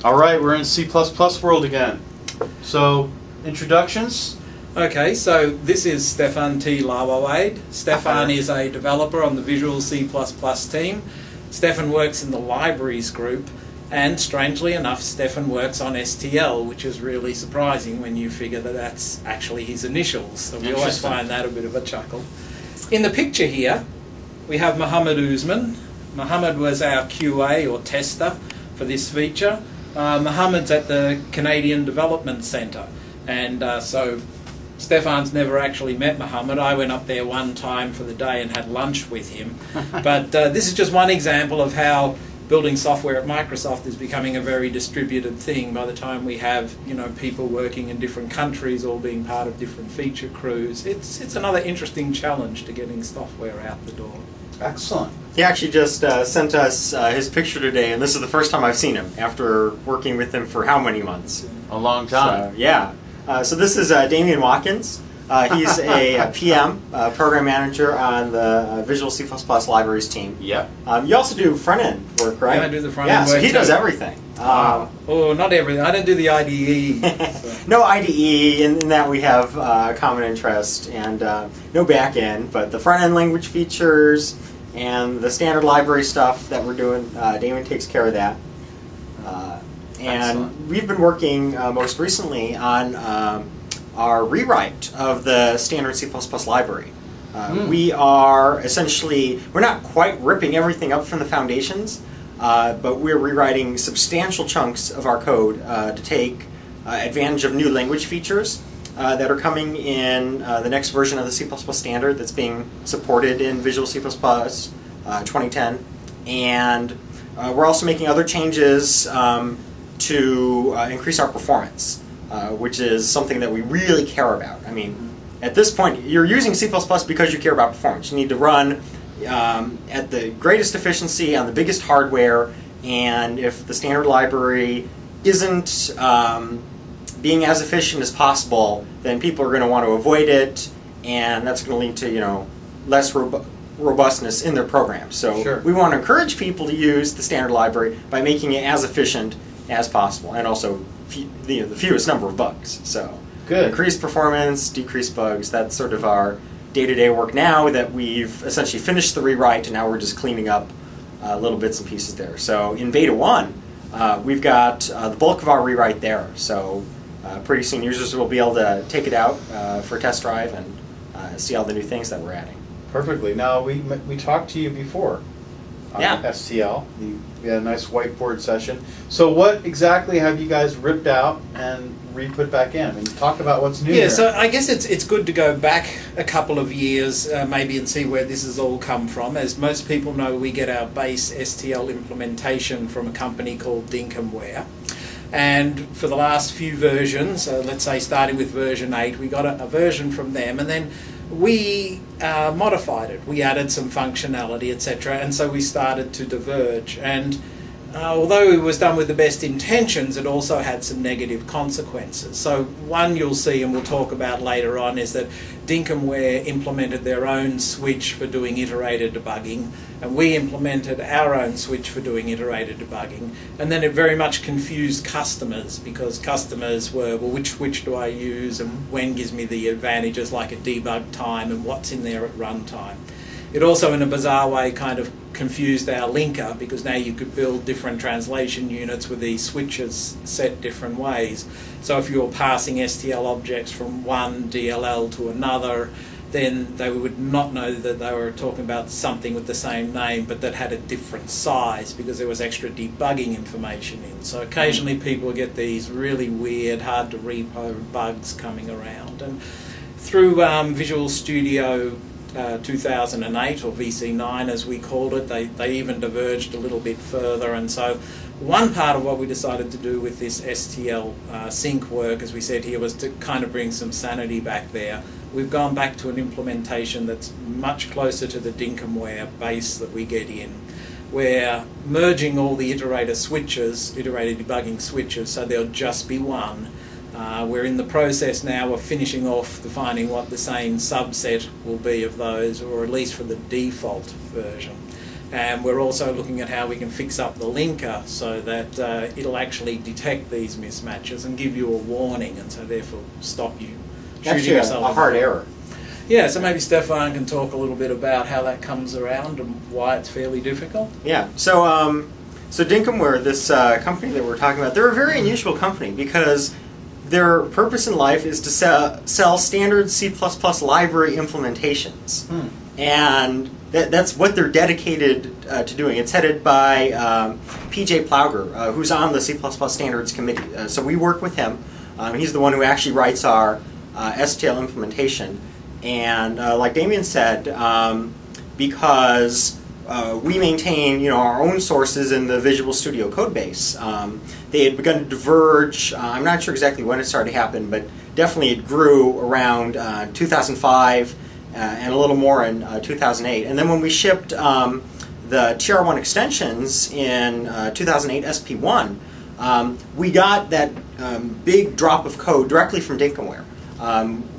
All right, we're in C++ world again. So, introductions? Okay, so this is Stefan T. Lawawade. Stefan is a developer on the Visual C++ team. Stefan works in the libraries group, and strangely enough, Stefan works on STL, which is really surprising when you figure that that's actually his initials. So we always find that a bit of a chuckle. In the picture here, we have Mohammed Usman. Mohammed was our QA or tester for this feature. Mohammed's at the Canadian Development Centre, and so Stefan's never actually met Mohammed. I went up there one time for the day and had lunch with him. But this is just one example of how building software at Microsoft is becoming a very distributed thing. By the time we have, people working in different countries, all being part of different feature crews, it's another interesting challenge to getting software out the door. Excellent. He actually just sent us his picture today, and this is the first time I've seen him after working with him for how many months? A long time. So, yeah. So this is Damian Watkins. He's a PM, program manager on the Visual C++ libraries team. Yeah. You also do front-end work, right? Yeah, I do the front-end work. So he does everything. Not everything. I don't do the IDE. So. No IDE, in that we have common interest, and no back-end, but the front-end language features and the standard library stuff that we're doing, Damon takes care of that. And we've been working most recently on our rewrite of the standard C++ library. We are essentially, we're not quite ripping everything up from the foundations, but we're rewriting substantial chunks of our code to take advantage of new language features that are coming in the next version of the C++ standard that's being supported in Visual C++ 2010. And we're also making other changes to increase our performance, which is something that we really care about. I mean, at this point, you're using C++ because you care about performance. You need to run at the greatest efficiency on the biggest hardware, and if the standard library isn't being as efficient as possible, then people are going to want to avoid it, and that's going to lead to less robustness in their programs. So we want to encourage people to use the standard library by making it as efficient as possible, and also the fewest number of bugs. So increased performance, decreased bugs. That's sort of our day-to-day work now that we've essentially finished the rewrite, and now we're just cleaning up little bits and pieces there. So in Beta 1, we've got the bulk of our rewrite there. So pretty soon users will be able to take it out for a test drive and see all the new things that we're adding. Perfectly. Now, we talked to you before on STL. We had a nice whiteboard session. So what exactly have you guys ripped out and re-put back in? I mean, talk about what's new there. So I guess it's good to go back a couple of years maybe and see where this has all come from. As most people know, we get our base STL implementation from a company called Dinkumware. And for the last few versions, let's say starting with version 8, we got a version from them, and then we modified it. We added some functionality, etc., and so we started to diverge. And although it was done with the best intentions, it also had some negative consequences. So one you'll see, and we'll talk about later on, is that Dinkumware implemented their own switch for doing iterated debugging, and we implemented our own switch for doing iterated debugging. And then it very much confused customers, because customers were, well, which do I use, and when gives me the advantages like at debug time, and what's in there at runtime. It also, in a bizarre way, kind of confused our linker, because now you could build different translation units with these switches set different ways. So if you're passing STL objects from one DLL to another, then they would not know that they were talking about something with the same name but that had a different size, because there was extra debugging information in. So occasionally people get these really weird, hard to repo bugs coming around. And through Visual Studio 2008, or VC9 as we called it, they even diverged a little bit further. And so one part of what we decided to do with this STL sync work, as we said here, was to kind of bring some sanity back there. We've gone back to an implementation that's much closer to the Dinkumware base that we get in. We're merging all the iterated debugging switches, so there'll just be one. We're in the process now of finishing off defining what the same subset will be of those, or at least for the default version. And we're also looking at how we can fix up the linker so that it'll actually detect these mismatches and give you a warning, and so therefore stop you shooting Actually, yourself. a hard error. Yeah, so maybe Stefan can talk a little bit about how that comes around and why it's fairly difficult. Yeah. So Dinkomware, this company that we're talking about, they're a very unusual company because their purpose in life is to sell standard C++ library implementations. And that's what they're dedicated to doing. It's headed by PJ Plauger, who's on the C++ standards committee. So we work with him. He's the one who actually writes our STL implementation. And like Damien said, because we maintain our own sources in the Visual Studio Codebase, they had begun to diverge. I'm not sure exactly when it started to happen, but definitely it grew around 2005 and a little more in 2008. And then when we shipped the TR1 extensions in 2008 SP1, we got that big drop of code directly from Dinkomware.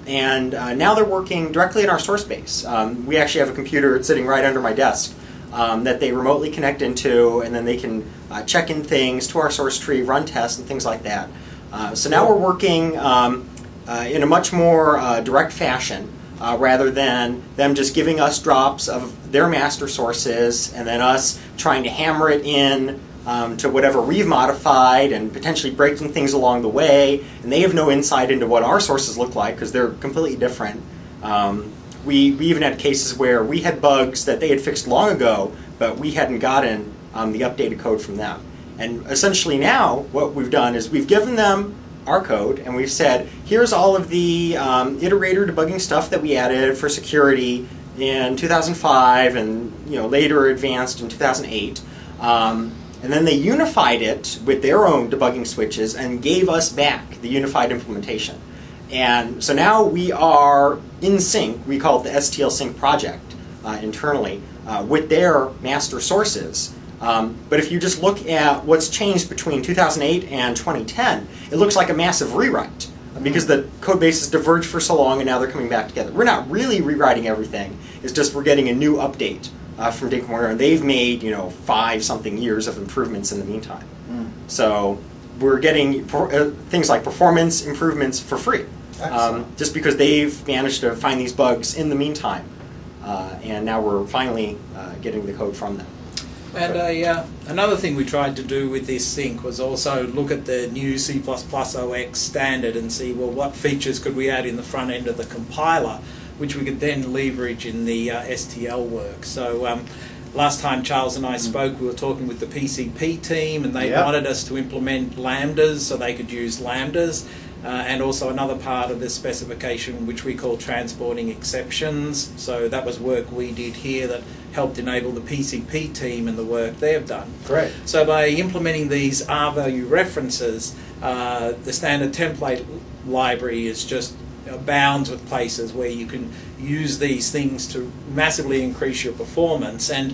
And now they're working directly in our source base. We actually have a computer sitting right under my desk that they remotely connect into, and then they can check in things to our source tree, run tests, and things like that. So now we're working in a much more direct fashion, rather than them just giving us drops of their master sources and then us trying to hammer it in to whatever we've modified and potentially breaking things along the way. And they have no insight into what our sources look like because they're completely different. We even had cases where we had bugs that they had fixed long ago, but we hadn't gotten the updated code from them. And essentially now what we've done is we've given them our code and we've said, here's all of the iterator debugging stuff that we added for security in 2005 and later advanced in 2008. And then they unified it with their own debugging switches and gave us back the unified implementation. And so now we are in sync. We call it the STL Sync project internally with their master sources. But if you just look at what's changed between 2008 and 2010, it looks like a massive rewrite because the code bases diverged for so long and now they're coming back together. We're not really rewriting everything. It's just we're getting a new update from Dinkomware, and they've made 5-something years of improvements in the meantime. So we're getting things like performance improvements for free, just because they've managed to find these bugs in the meantime, and now we're finally getting the code from them. And another thing we tried to do with this sync was also look at the new C++ OX standard and see, well, what features could we add in the front end of the compiler, which we could then leverage in the STL work. So last time Charles and I spoke, we were talking with the PCP team, and they wanted us to implement lambdas so they could use lambdas. And also another part of this specification which we call transporting exceptions. So that was work we did here that helped enable the PCP team and the work they've done. Great. So by implementing these R-value references, the standard template library is just abounds with places where you can use these things to massively increase your performance. And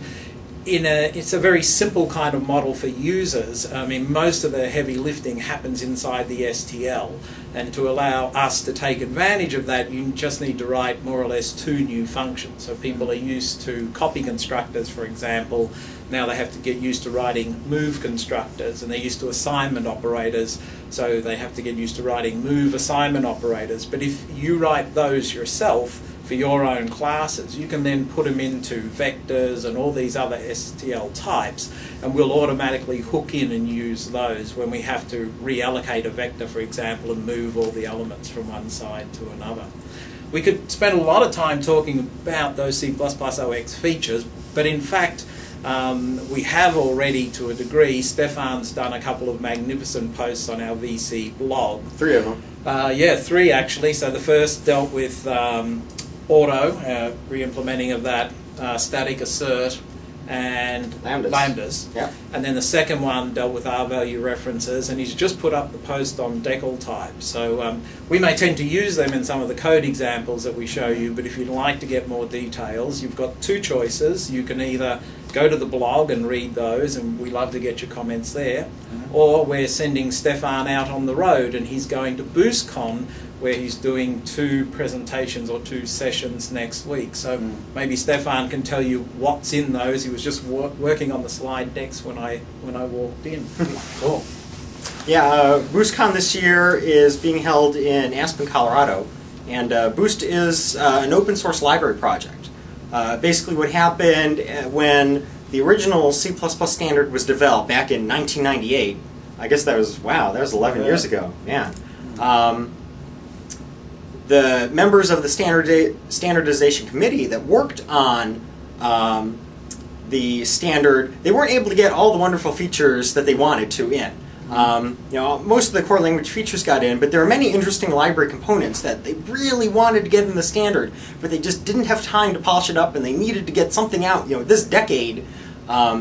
it's a very simple kind of model for users. I mean, most of the heavy lifting happens inside the STL, and to allow us to take advantage of that, you just need to write more or less 2 new functions. So people are used to copy constructors, for example. Now they have to get used to writing move constructors, and they're used to assignment operators, so they have to get used to writing move assignment operators. But if you write those yourself for your own classes, you can then put them into vectors and all these other STL types, and we'll automatically hook in and use those when we have to reallocate a vector, for example, and move all the elements from one side to another. We could spend a lot of time talking about those C++ OX features, but in fact we have already, to a degree. Stefan's done a couple of magnificent posts on our VC blog. 3 of them. Yeah, 3 actually. So the first dealt with auto, re-implementing of that, static assert, and lambdas. Yeah. And then the second one dealt with R-value references, and he's just put up the post on decal type. So we may tend to use them in some of the code examples that we show you, but if you'd like to get more details, you've got 2 choices. You can either go to the blog and read those, and we love to get your comments there, or we're sending Stefan out on the road, and he's going to BoostCon where he's doing 2 presentations or 2 sessions next week. So maybe Stefan can tell you what's in those. He was just working on the slide decks when I walked in. Cool. Yeah, BoostCon this year is being held in Aspen, Colorado, and Boost is an open source library project. Basically what happened when the original C++ standard was developed back in 1998, I guess that was 11 years ago, man. The members of the standardization committee that worked on the standard, they weren't able to get all the wonderful features that they wanted to in. Most of the core language features got in, but there are many interesting library components that they really wanted to get in the standard, but they just didn't have time to polish it up, and they needed to get something out, this decade,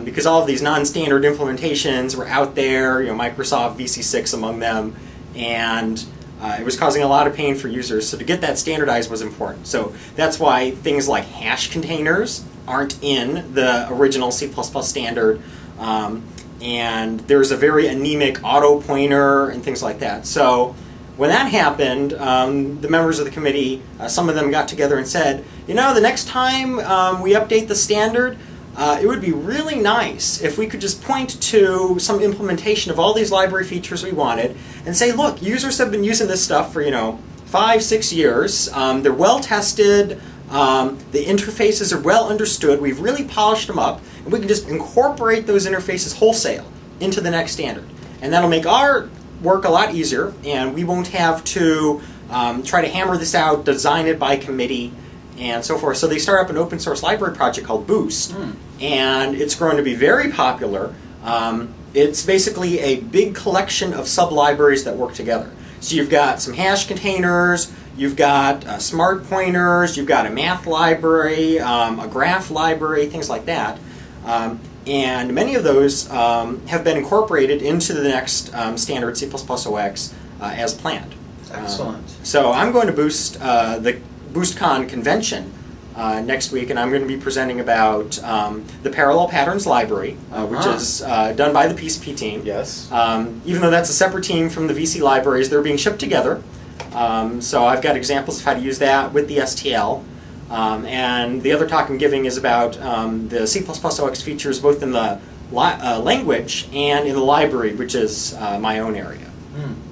because all of these non-standard implementations were out there, Microsoft VC6 among them, and it was causing a lot of pain for users. So to get that standardized was important. So that's why things like hash containers aren't in the original C++ standard. And there's a very anemic auto pointer and things like that. So when that happened, the members of the committee, some of them got together and said, the next time we update the standard, it would be really nice if we could just point to some implementation of all these library features we wanted and say, look, users have been using this stuff for 5-6 years. They're well tested. The interfaces are well understood. We've really polished them up, and we can just incorporate those interfaces wholesale into the next standard. And that'll make our work a lot easier, and we won't have to try to hammer this out, design it by committee, and so forth. So they start up an open source library project called Boost, and it's grown to be very popular. It's basically a big collection of sub-libraries that work together. So you've got some hash containers, you've got smart pointers, you've got a math library, a graph library, things like that. And many of those have been incorporated into the next standard C++ OX as planned. Excellent. So I'm going to Boost the BoostCon convention next week, and I'm going to be presenting about the Parallel Patterns Library, which is done by the PCP team. Yes. Even though that's a separate team from the VC libraries, they're being shipped together. So I've got examples of how to use that with the STL. And the other talk I'm giving is about the C++ OX features both in the language and in the library, which is my own area.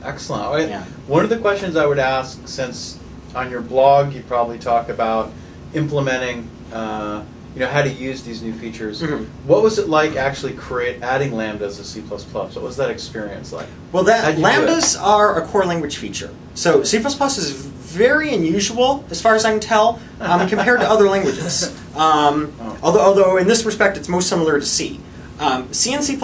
Excellent. Yeah. One of the questions I would ask, since on your blog you probably talk about implementing, how to use these new features. What was it like actually adding lambdas to C++? What was that experience like? Well, lambdas are a core language feature. So C++ is very unusual, as far as I can tell, compared to other languages. Although in this respect it's most similar to C. C and C++,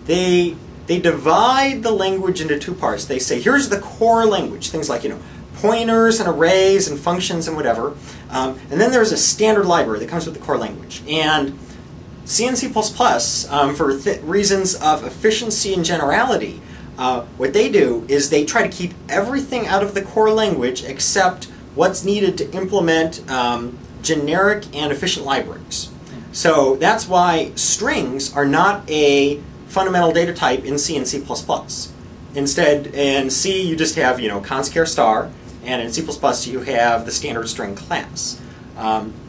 they divide the language into 2 parts. They say, here's the core language, things like pointers and arrays and functions and whatever. And then there's a standard library that comes with the core language. And C and C++, for reasons of efficiency and generality, what they do is they try to keep everything out of the core language except what's needed to implement generic and efficient libraries. So that's why strings are not a fundamental data type in C and C++. Instead, in C you just have const char star, and in C++ you have the standard string class.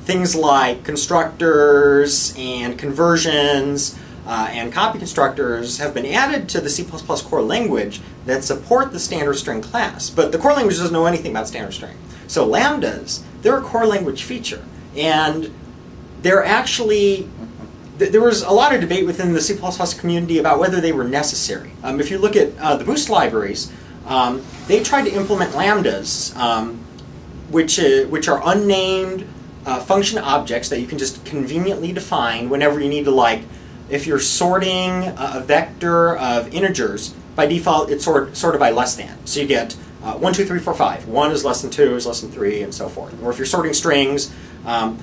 Things like constructors and conversions and copy constructors have been added to the C++ core language that support the standard string class, but the core language doesn't know anything about standard string. So lambdas, they're a core language feature, and they're actually, there was a lot of debate within the C++ community about whether they were necessary. If you look at the Boost libraries, they tried to implement lambdas, which are unnamed function objects that you can just conveniently define whenever you need to, if you're sorting a vector of integers, by default it's sorted by less than. So you get 1, 2, 3, 4, 5. 1 is less than 2 is less than 3, and so forth. Or if you're sorting strings,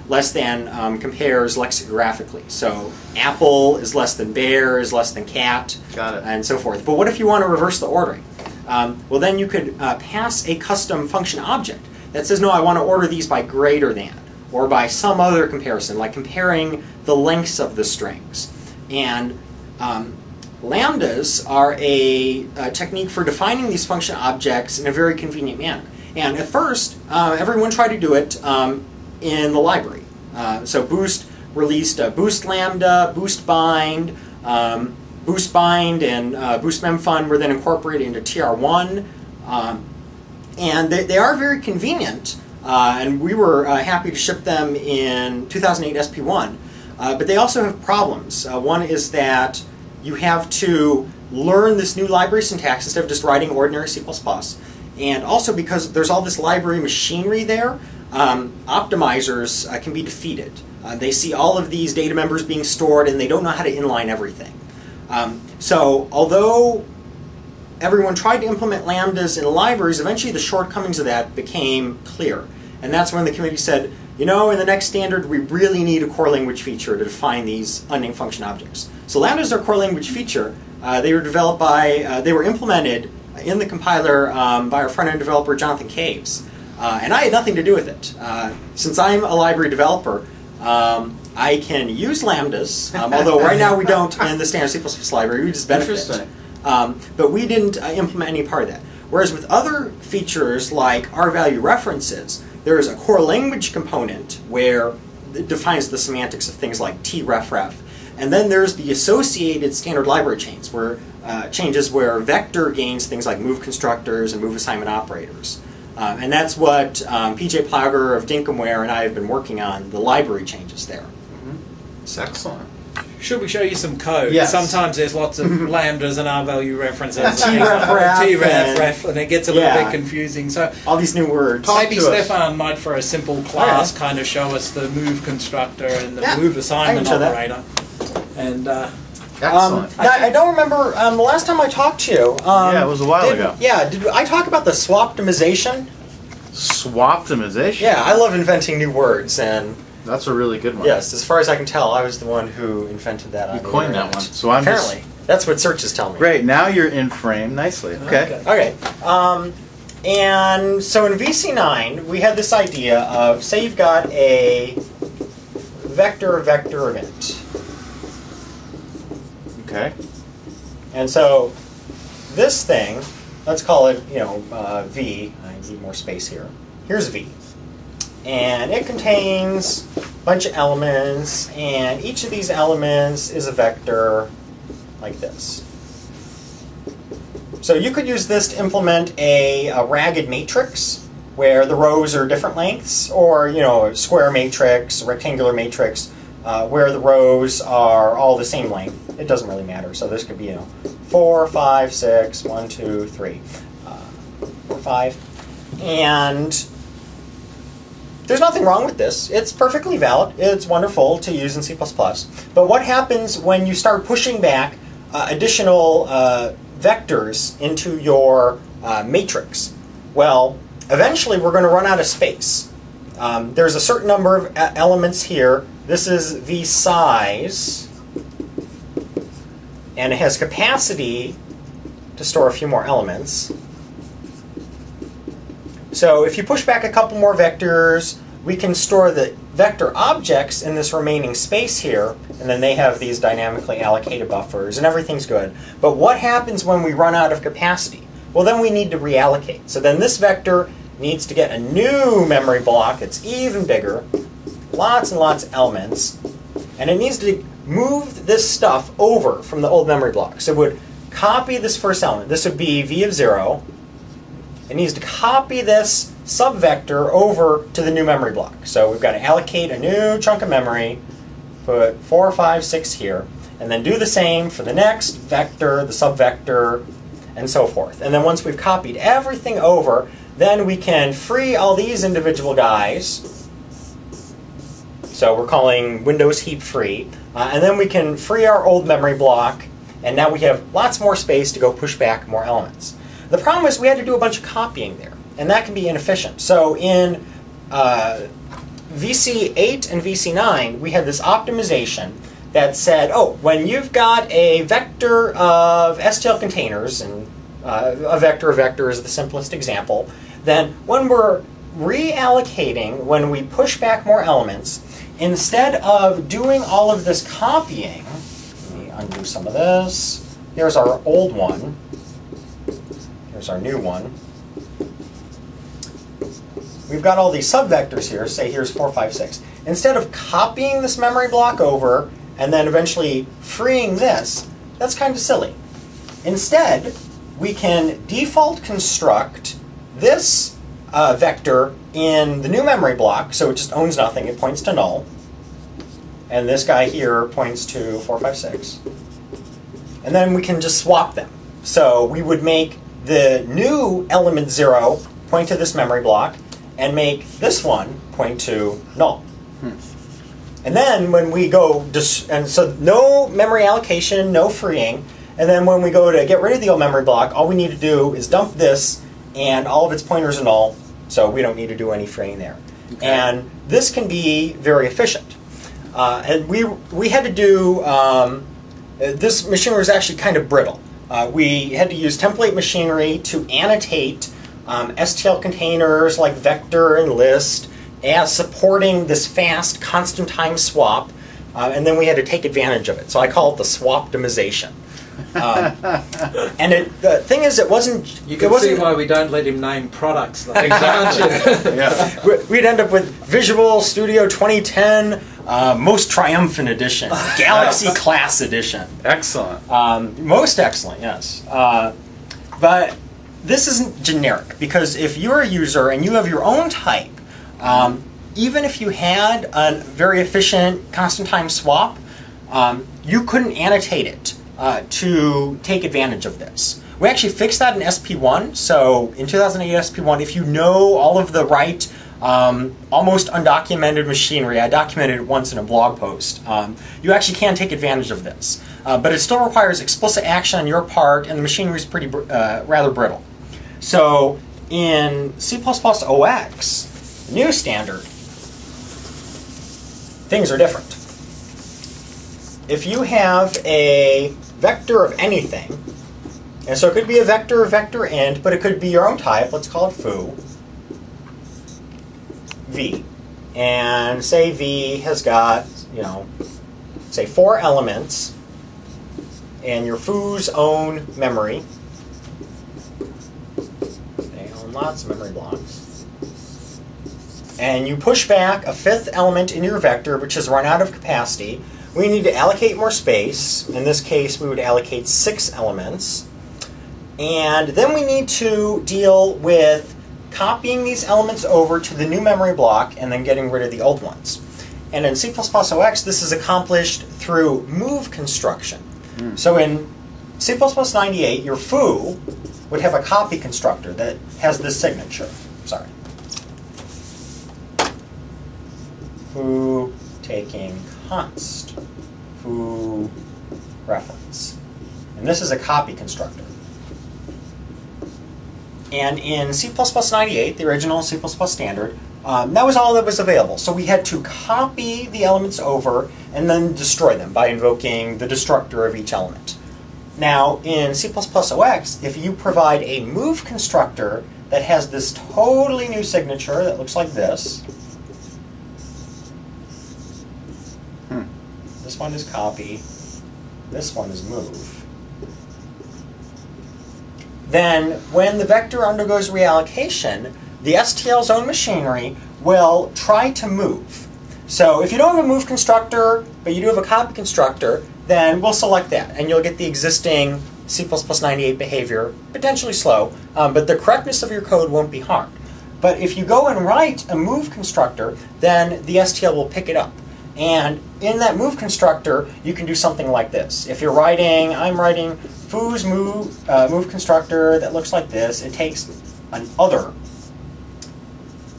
less than compares lexicographically. So apple is less than bear is less than cat, and so forth. But what if you want to reverse the ordering? Well, then you could pass a custom function object that says, no, I want to order these by greater than, or by some other comparison, like comparing the lengths of the strings. And lambdas are a technique for defining these function objects in a very convenient manner. And at first, everyone tried to do it in the library. So Boost released Boost Lambda, Boost Bind, Boost Bind and Boost MemFun were then incorporated into TR1. And they are very convenient, and we were happy to ship them in 2008 SP1. But they also have problems. One is that you have to learn this new library syntax instead of just writing ordinary C++. And also because there's all this library machinery there, optimizers can be defeated. They see all of these data members being stored and they don't know how to inline everything. So although everyone tried to implement lambdas in libraries, eventually the shortcomings of that became clear. And that's when the committee said, you know, in the next standard we really need a core language feature to define these unnamed function objects. So lambdas are a core language feature. They were developed by, they were implemented in the compiler by our front-end developer Jonathan Caves. And I had nothing to do with it. Since I'm a library developer, I can use lambdas, although right now we don't in the standard C++ library, we just benefit. Interesting. But we didn't implement any part of that. Whereas with other features like R-value references, there is a core language component where it defines the semantics of things like trefref. And then there's the associated standard library chains, where changes where vector gains things like move constructors and move assignment operators. And that's what PJ Plauger of Dinkumware and I have been working on, the library changes there. It's excellent. Should we show you some code? Yes. Sometimes there's lots of lambdas and R-value references. Trefref and it gets a little bit confusing. So all these new words. maybe Stefan might, for a simple class, kind of show us the move constructor and the move assignment operator. And Excellent. I don't remember the last time I talked to you. Yeah, it was a while ago. Yeah, did I talk about the swaptimization? Swaptimization? Yeah, I love inventing new words, and That's a really good one. yes, as far as I can tell, I was the one who invented that. You on the coined that internet. one. So I'm Apparently, that's what searches tell me. Great, now you're in frame nicely. Okay. Okay. And so in VC9, we had this idea of, say you've got a vector event. Okay. And so this thing, let's call it, V. I need more space here. Here's V. And it contains a bunch of elements, and each of these elements is a vector like this. So you could use this to implement a ragged matrix where the rows are different lengths, or a square matrix, a rectangular matrix, where the rows are all the same length. It doesn't really matter. So this could be 4, 5, 6, 1, 2, 3, 4, 5, and there's nothing wrong with this. It's perfectly valid. It's wonderful to use in C++. But what happens when you start pushing back additional vectors into your matrix? Well, eventually we're going to run out of space. There's a certain number of elements here. This is V size, and it has capacity to store a few more elements. So if you push back a couple more vectors, we can store the vector objects in this remaining space here, and then they have these dynamically allocated buffers, and everything's good. But what happens when we run out of capacity? Well, then we need to reallocate. So then this vector needs to get a new memory block. It's even bigger, lots and lots of elements, and it needs to move this stuff over from the old memory block. So it would copy this first element. This would be V of 0. It needs to copy this subvector over to the new memory block. So we've got to allocate a new chunk of memory, put 4, 5, 6 here, and then do the same for the next vector, the subvector, and so forth. And then once we've copied everything over, then we can free all these individual guys. So we're calling Windows heap free. And then we can free our old memory block, and now we have lots more space to go push back more elements. The problem is we had to do a bunch of copying there, and that can be inefficient. So in VC8 and VC9, we had this optimization that said, when you've got a vector of STL containers, and a vector is the simplest example, then when we're reallocating, when we push back more elements, instead of doing all of this copying, let me undo some of this. Here's our old one. Here's our new one. we've got all these subvectors here. Say here's 4, 5, 6. Instead of copying this memory block over and then eventually freeing this, that's kind of silly. Instead, we can default construct this vector in the new memory block, so it just owns nothing, it points to null. And this guy here points to 4, 5, 6. And then we can just swap them. So we would make the new element 0 point to this memory block, and make this one point to null. And then when we go, and so no memory allocation, no freeing, and then when we go to get rid of the old memory block, all we need to do is dump this, and all of its pointers are null, so we don't need to do any freeing there. Okay. And this can be very efficient. And we had to do, this machinery was actually kind of brittle. We had to use template machinery to annotate STL containers like vector and list as supporting this fast constant time swap, and then we had to take advantage of it. So I call it the swaptimization. And the thing is, it wasn't. You can see why we don't let him name products, though. Exactly. Yeah. We'd end up with Visual Studio 2010 Most Triumphant Edition, Galaxy Class Edition. Excellent. Most excellent, yes. But this isn't generic, because if you're a user and you have your own type, even if you had a very efficient constant time swap, you couldn't annotate it to take advantage of this. We actually fixed that in SP1. So in 2008 SP1, if you know all of the right almost undocumented machinery, I documented it once in a blog post, you actually can take advantage of this. But it still requires explicit action on your part, and the machinery is pretty rather brittle. So in C++ OX, new standard, things are different. If you have a vector of anything, and so it could be a vector int, but it could be your own type, let's call it foo, v. And say v has got, say 4 elements, and your foo's own memory. They own lots of memory blocks. And you push back a 5th element in your vector, which has run out of capacity. We need to allocate more space. In this case, we would allocate 6 elements. And then we need to deal with copying these elements over to the new memory block and then getting rid of the old ones. And in C++ OX, this is accomplished through move construction. So in C++ 98, your foo would have a copy constructor that has this signature. Sorry. Foo taking const. Foo reference. And this is a copy constructor. And in C++ 98, the original C++ standard, that was all that was available. So we had to copy the elements over and then destroy them by invoking the destructor of each element. Now, in C++ OX, if you provide a move constructor that has this totally new signature that looks like this, this one is copy, this one is move, then when the vector undergoes reallocation, the STL's own machinery will try to move. So if you don't have a move constructor, but you do have a copy constructor, then we'll select that, and you'll get the existing C++ 98 behavior, potentially slow, but the correctness of your code won't be harmed. But if you go and write a move constructor, then the STL will pick it up. And in that move constructor, you can do something like this. If you're writing, I'm writing foo's move constructor that looks like this. It takes an other.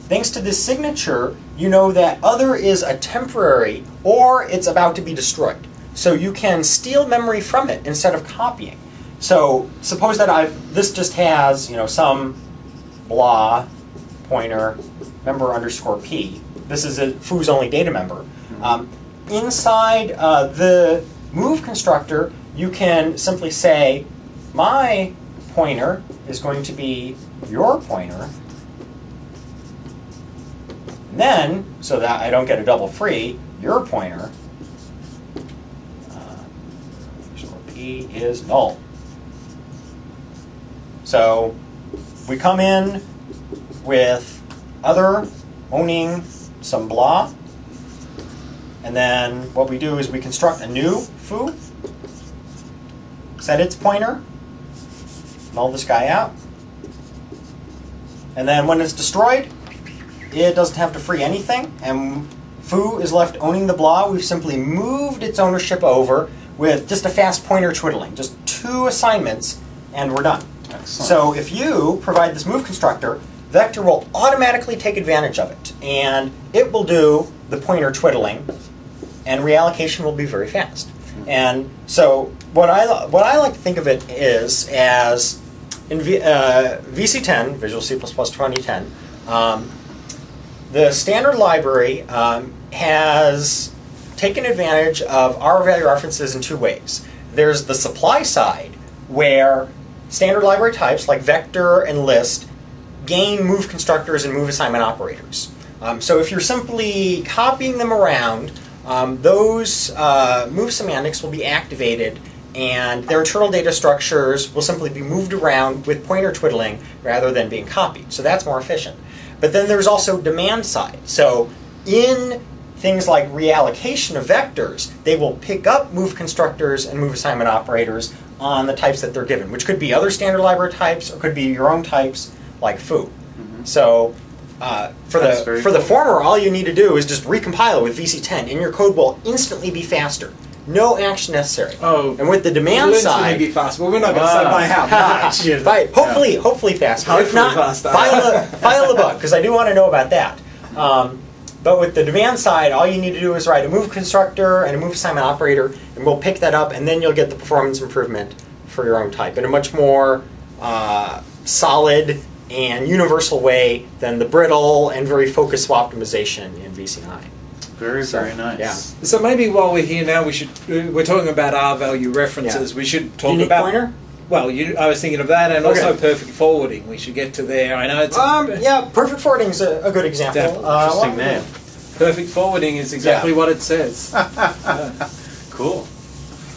Thanks to this signature, you know that other is a temporary, or it's about to be destroyed. So you can steal memory from it instead of copying. So suppose that this just has some blah pointer member underscore p. This is a foo's only data member. Inside the move constructor, you can simply say, my pointer is going to be your pointer. And then, so that I don't get a double free, your pointer, p is null. So we come in with other owning some blah. And then what we do is we construct a new foo, set its pointer, null this guy out. And then when it's destroyed, it doesn't have to free anything, and foo is left owning the blah. We've simply moved its ownership over with just a fast pointer twiddling, just 2 assignments, and we're done. Excellent. So if you provide this move constructor, Vector will automatically take advantage of it, and it will do the pointer twiddling, and reallocation will be very fast. And so what I like to think of it is as in VC10, Visual C++ 2010, the standard library has taken advantage of R value references in 2 ways. There's the supply side, where standard library types like vector and list gain move constructors and move assignment operators. So if you're simply copying them around, those move semantics will be activated, and their internal data structures will simply be moved around with pointer twiddling rather than being copied. So that's more efficient. But then there's also demand side. So in things like reallocation of vectors, they will pick up move constructors and move assignment operators on the types that they're given, which could be other standard library types or could be your own types like foo. Mm-hmm. So for the cool. former, all you need to do is just recompile it with VC10, and your code will instantly be faster. No action necessary. Oh, and with the demand it'll side, instantly be fast. Well, we're not going to say by how much. right, hopefully faster. If Hopefully not, faster. file a bug, because I do want to know about that. But with the demand side, all you need to do is write a move constructor and a move assignment operator, and we'll pick that up, and then you'll get the performance improvement for your own type in a much more solid and universal way than the brittle and very focused swap optimization in VC9. Very, very nice. Yeah. So maybe while we're here now, we should. We're talking about R value references. Yeah. We should talk Unique about. pointer? Well, I was thinking of that, and Okay. also perfect forwarding. We should get to there. I know it's Yeah, perfect forwarding is a good example. Interesting name. perfect forwarding is exactly what it says. Cool.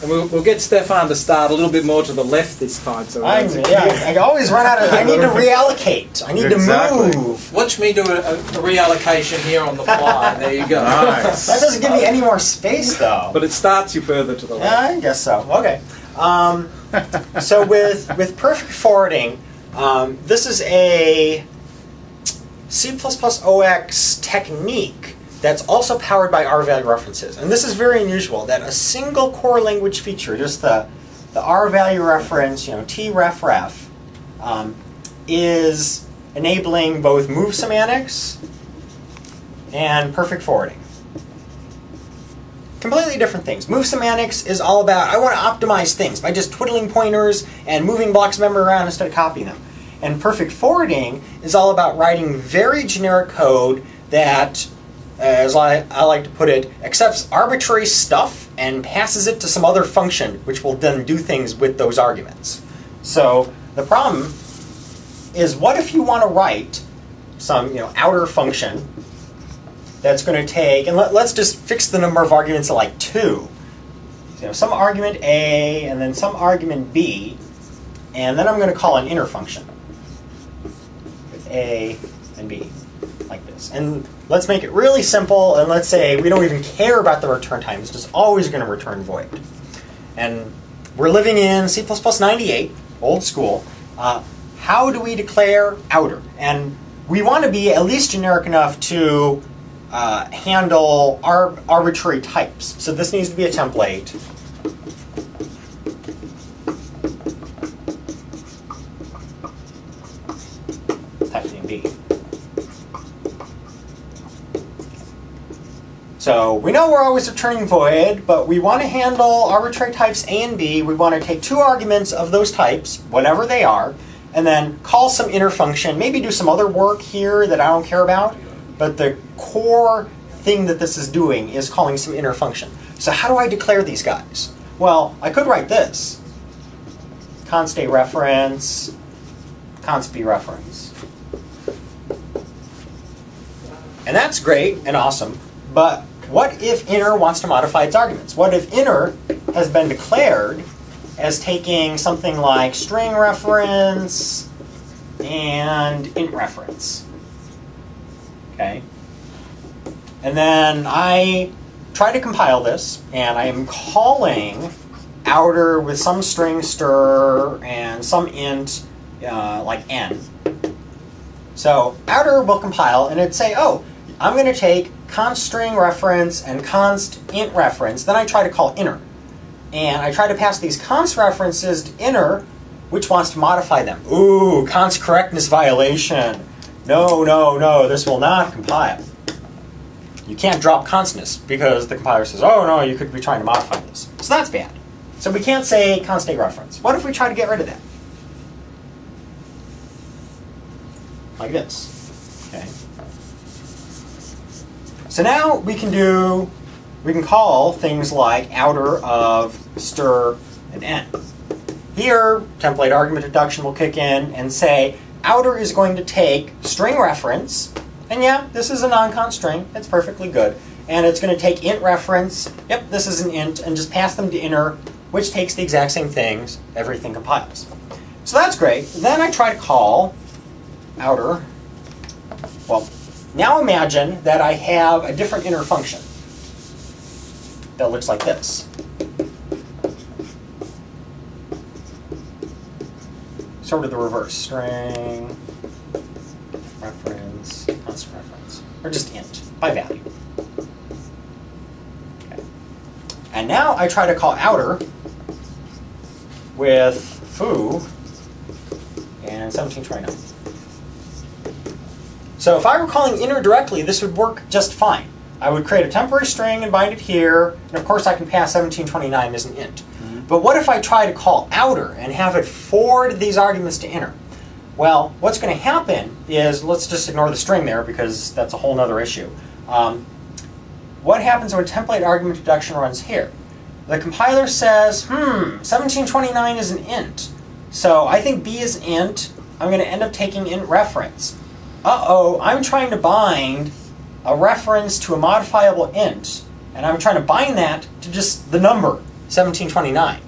And we'll get Stefan to start a little bit more to the left this time. So I always run out of. I need to reallocate. I need Exactly. to move. watch me do a reallocation here on the fly. There you go. Nice. That doesn't give me any more space, though. But it starts you further to the Yeah, left. I guess so. Okay. So with perfect forwarding, this is a C++ OX technique that's also powered by R value references. And this is very unusual, that a single core language feature, just the R value reference, trefref, is enabling both move semantics and perfect forwarding. Completely different things. Move semantics is all about, I want to optimize things by just twiddling pointers and moving blocks of memory around instead of copying them. And perfect forwarding is all about writing very generic code that, as I like to put it, accepts arbitrary stuff and passes it to some other function, which will then do things with those arguments. So the problem is, what if you want to write some outer function that's going to take, and let's just fix the number of arguments to like 2. So some argument A and then some argument B, and then I'm going to call an inner function with A and B, like this. And let's make it really simple, and let's say we don't even care about the return time. It's just always going to return void. And we're living in C++ 98, old school. How do we declare outer? And we want to be at least generic enough to handle arbitrary types. So this needs to be a template. Type name B. So we know we're always returning void, but we want to handle arbitrary types A and B. We want to take 2 arguments of those types, whatever they are, and then call some inner function, maybe do some other work here that I don't care about. But the core thing that this is doing is calling some inner function. So how do I declare these guys? Well, I could write this. Const A reference, const B reference. And that's great and awesome, but what if inner wants to modify its arguments? What if inner has been declared as taking something like string reference and int reference? Okay. And then I try to compile this, and I am calling outer with some string stir and some int like n. So outer will compile, and it'd say, oh, I'm going to take const string reference and const int reference. Then I try to call inner. And I try to pass these const references to inner, which wants to modify them. Ooh, const correctness violation. No, no, no, this will not compile. You can't drop constness because the compiler says, oh no, you could be trying to modify this. So that's bad. So we can't say const a reference. What if we try to get rid of that? Like this. Okay. So now we can call things like outer of stir and n. Here, template argument deduction will kick in and say outer is going to take string reference, and yeah, this is a non-const string, it's perfectly good, and it's going to take int reference, yep, this is an int, and just pass them to inner, which takes the exact same things, everything compiles. So that's great. Then I try to call outer. Well, now imagine that I have a different inner function that looks like this. Sort of the reverse. String, reference, constant reference. Or just int, by value. Okay. And now I try to call outer with foo and 1729. So if I were calling inner directly, this would work just fine. I would create a temporary string and bind it here, and of course I can pass 1729 as an int. But what if I try to call outer and have it forward these arguments to inner? Well, what's going to happen is, let's just ignore the string there because that's a whole other issue. What happens when template argument deduction runs here? The compiler says, 1729 is an int. So I think b is int. I'm going to end up taking int reference. Uh-oh, I'm trying to bind a reference to a modifiable int, and I'm trying to bind that to just the number, 1729.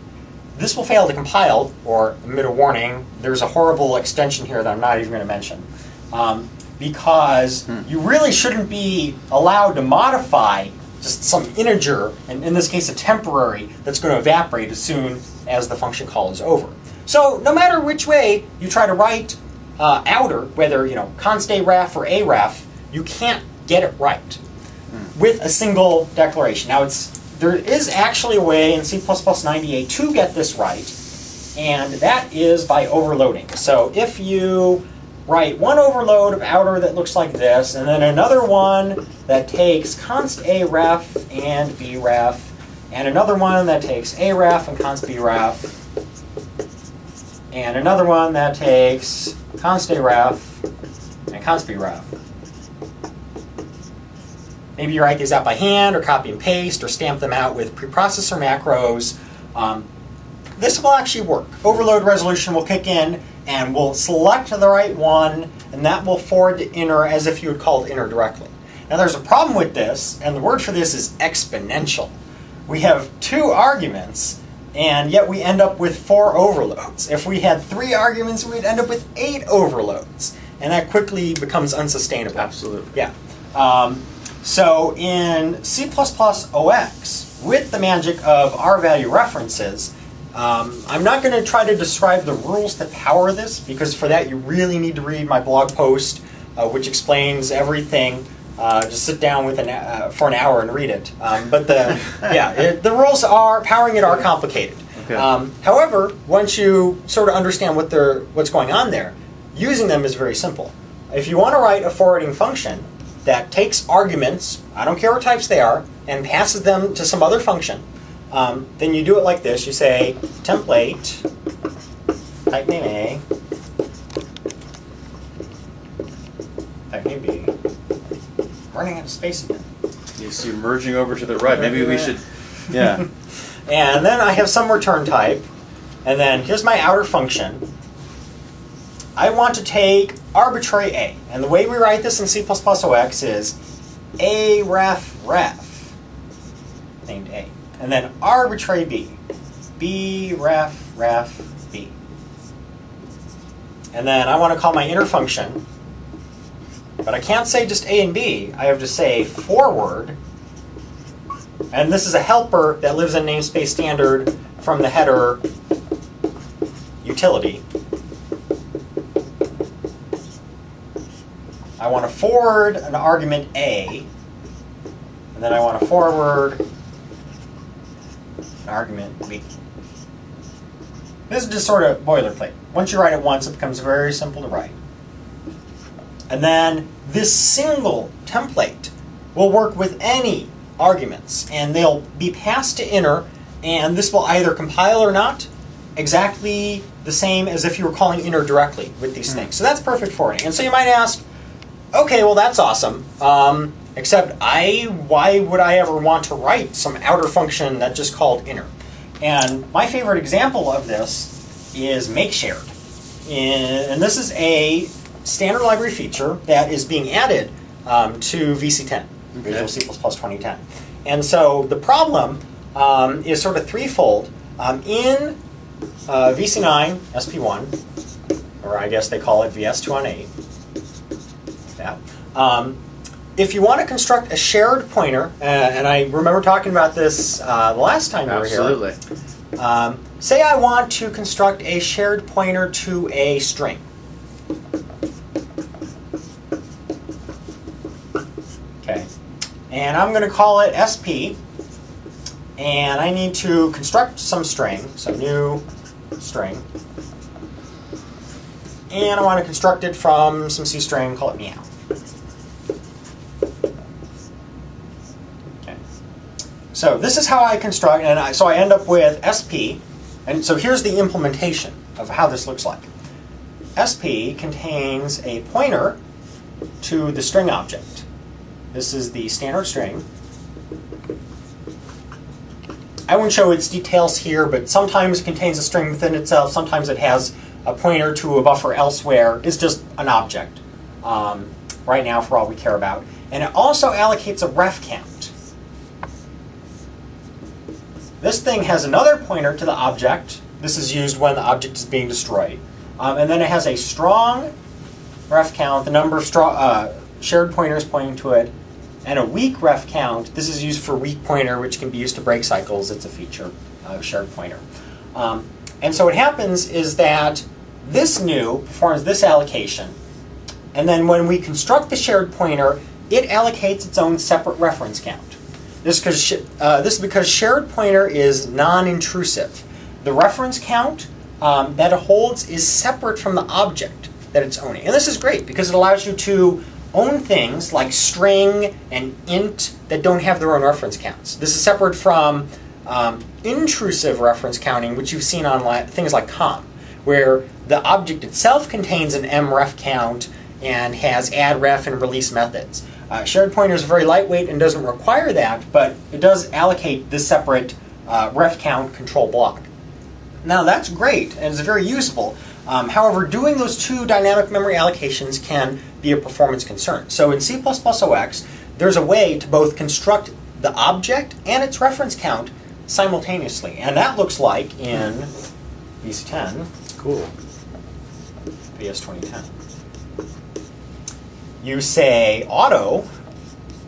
This will fail to compile, or emit a warning. There's a horrible extension here that I'm not even going to mention. Because you really shouldn't be allowed to modify just some integer, and in this case a temporary, that's going to evaporate as soon as the function call is over. So no matter which way you try to write outer, whether const a ref or a ref, you can't get it right with a single declaration. Now there is actually a way in C++98 to get this right, and that is by overloading. So if you write one overload of outer that looks like this, and then another one that takes const a ref and b ref, and another one that takes a ref and const b ref, and another one that takes const a ref and const b ref. Maybe you write these out by hand, or copy and paste, or stamp them out with preprocessor macros. This will actually work. Overload resolution will kick in, and we'll select the right one, and that will forward to inner as if you had called inner directly. Now there's a problem with this, and the word for this is exponential. We have 2 arguments, and yet we end up with 4 overloads. If we had 3 arguments, we'd end up with 8 overloads, and that quickly becomes unsustainable. Absolutely. Yeah. So in C++ OX, with the magic of R-value references, I'm not going to try to describe the rules that power this, because for that you really need to read my blog post, which explains everything. Just sit down with for an hour and read it. But the rules powering it are complicated. Okay. However, once you sort of understand what's going on there, using them is very simple. If you want to write a forwarding function that takes arguments, I don't care what types they are, and passes them to some other function, then you do it like this. You say template, type name A, type name B. I'm running out of space again. You see merging over to the right. Maybe we should, yeah. And then I have some return type, and then here's my outer function. I want to take arbitrary A, and the way we write this in C++ OX is A ref ref, named A, and then arbitrary B, B ref ref B. And then I want to call my inner function But I can't say just A and B. I have to say forward. And this is a helper that lives in namespace standard from the header utility. I want to forward an argument A, and then I want to forward an argument B. This is just sort of boilerplate. Once you write it once, it becomes very simple to write. And then this single template will work with any arguments, and they'll be passed to inner, and this will either compile or not, exactly the same as if you were calling inner directly with these things. So that's perfect forwarding. And so you might ask, okay, well that's awesome, except why would I ever want to write some outer function that just called inner? And my favorite example of this is MakeShared. And this is a standard library feature that is being added to VC10, Visual C++ 2010. And so the problem is sort of threefold. In VC9 SP1, or I guess they call it VS218, if you want to construct a shared pointer, and I remember talking about this the last time you were here. Absolutely. Say I want to construct a shared pointer to a string. Okay. And I'm going to call it SP, and I need to construct some string, so new string. And I want to construct it from some C string, call it meow. Okay. So this is how I construct, and so I end up with SP, and so here's the implementation of how this looks like. SP contains a pointer to the string object. This is the standard string. I won't show its details here, but sometimes it contains a string within itself, sometimes it has a pointer to a buffer elsewhere. It's just an object right now for all we care about. And it also allocates a ref count. This thing has another pointer to the object. This is used when the object is being destroyed. And then it has a strong ref count, the number of shared pointers pointing to it, and a weak ref count. This is used for weak pointer, which can be used to break cycles. It's a feature of shared pointer. And so what happens is that this new performs this allocation, and then when we construct the shared pointer, it allocates its own separate reference count. This is because shared pointer is non-intrusive. The reference count that it holds is separate from the object that it's owning. And this is great because it allows you to own things like string and int that don't have their own reference counts. This is separate from intrusive reference counting, which you've seen on things like COM, where the object itself contains an mref count and has add ref and release methods. Shared pointer is very lightweight and doesn't require that, but it does allocate this separate ref count control block. Now that's great and it's very useful. However, doing those two dynamic memory allocations can be a performance concern. So in C++ OX, there's a way to both construct the object and its reference count simultaneously. And that looks like in VC10, Cool. VS2010. You say auto.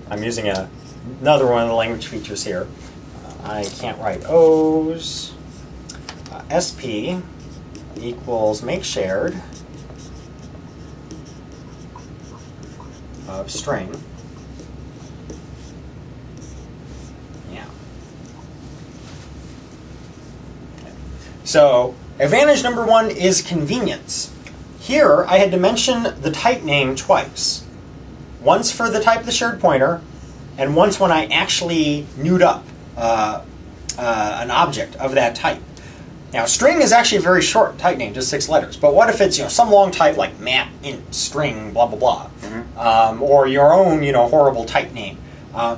I'm using another one of the language features here. I can't write O's. SP equals MakeShared of string. Yeah. Okay. So advantage number one is convenience. Here I had to mention the type name twice. Once for the type of the shared pointer, and once when I actually newed up an object of that type. Now, string is actually a very short type name, just 6 letters. But what if it's some long type like map, int, string, blah blah blah, or your own horrible type name?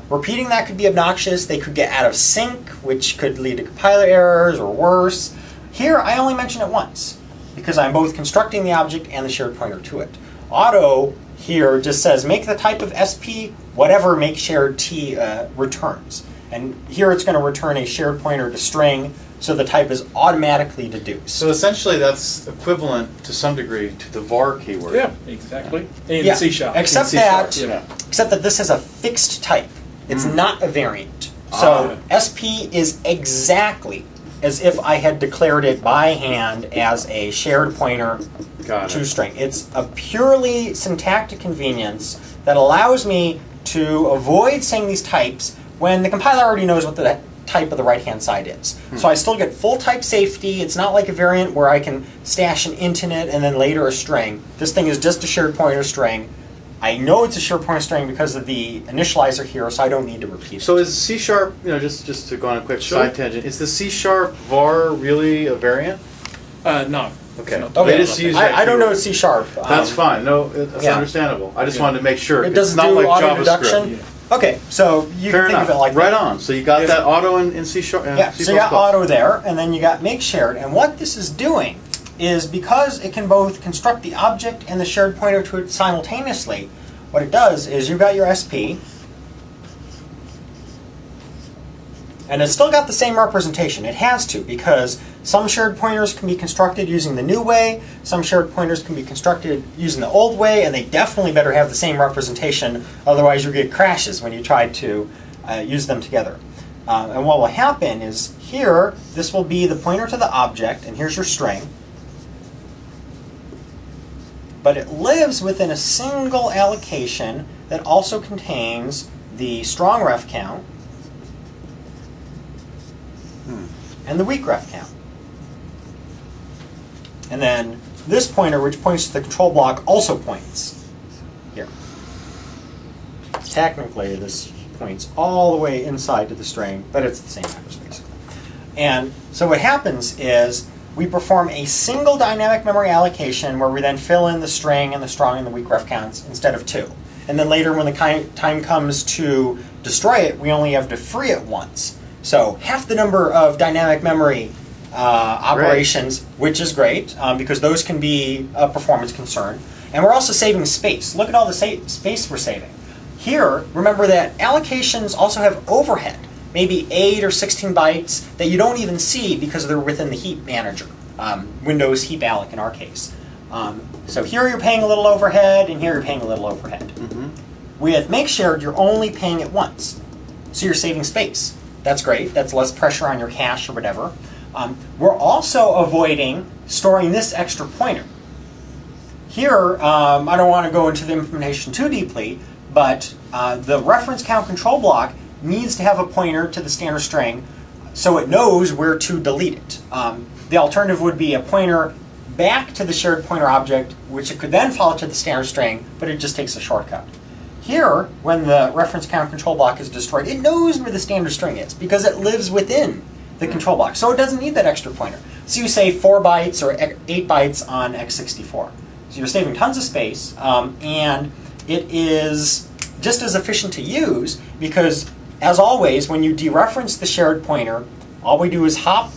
Repeating that could be obnoxious. They could get out of sync, which could lead to compiler errors or worse. Here, I only mention it once because I'm both constructing the object and the shared pointer to it. Auto here just says make the type of SP whatever MakeShared T returns. And here it's going to return a shared pointer to string, so the type is automatically deduced. So essentially, that's equivalent to some degree to the var keyword. Yeah, exactly. In Yeah, C Sharp. except In C sharp, that, yeah. except that this has a fixed type. It's not a variant. So SP is exactly as if I had declared it by hand as a shared pointer Got to it. string. It's a purely syntactic convenience that allows me to avoid saying these types when the compiler already knows what the type of the right-hand side is. So I still get full type safety. It's not like a variant where I can stash an int in it and then later a string. This thing is just a shared pointer string. I know it's a shared pointer string because of the initializer here, so I don't need to repeat it. So is C sharp, just to go on a quick Sure. side tangent, is the C sharp var really a variant? No. Okay. Not Okay, They just use that I don't know keyword. C sharp. That's fine. No, that's yeah. understandable. I just Yeah. wanted to make sure. It It's doesn't not do like auto JavaScript. deduction. Okay, so you Fair can think enough. of it like right that. on. So you got Yeah. that auto in C sharp. Yeah, C++. so you got auto there, and then you got make shared. And what this is doing is because it can both construct the object and the shared pointer to it simultaneously, what it does is you've got your SP, and it's still got the same representation. It has to, because some shared pointers can be constructed using the new way, some shared pointers can be constructed using the old way, and they definitely better have the same representation, otherwise you get crashes when you try to use them together. And what will happen is here, this will be the pointer to the object, and here's your string. But it lives within a single allocation that also contains the strong ref count and the weak ref count. And then this pointer, which points to the control block, also points here. Technically, this points all the way inside to the string, but it's the same address basically. And so what happens is we perform a single dynamic memory allocation where we then fill in the string and the strong and the weak ref counts instead of two. And then later when the time comes to destroy it, we only have to free it once. So half the number of dynamic memory operations, which is great because those can be a performance concern. And we're also saving space. Look at all the space we're saving. Here, remember that allocations also have overhead, maybe 8 or 16 bytes that you don't even see because they're within the heap manager, Windows heap alloc in our case. So here you're paying a little overhead, and here you're paying a little overhead. With make shared, you're only paying it once, so you're saving space. That's great. That's less pressure on your cache or whatever. We're also avoiding storing this extra pointer. Here, I don't want to go into the implementation too deeply, but the reference count control block needs to have a pointer to the standard string so it knows where to delete it. The alternative would be a pointer back to the shared pointer object, which it could then follow to the standard string, but it just takes a shortcut. Here, when the reference count control block is destroyed, it knows where the standard string is because it lives within the control block, so it doesn't need that extra pointer. So you save 4 bytes or 8 bytes on x64. So you're saving tons of space, and it is just as efficient to use because, as always, when you dereference the shared pointer, all we do is hop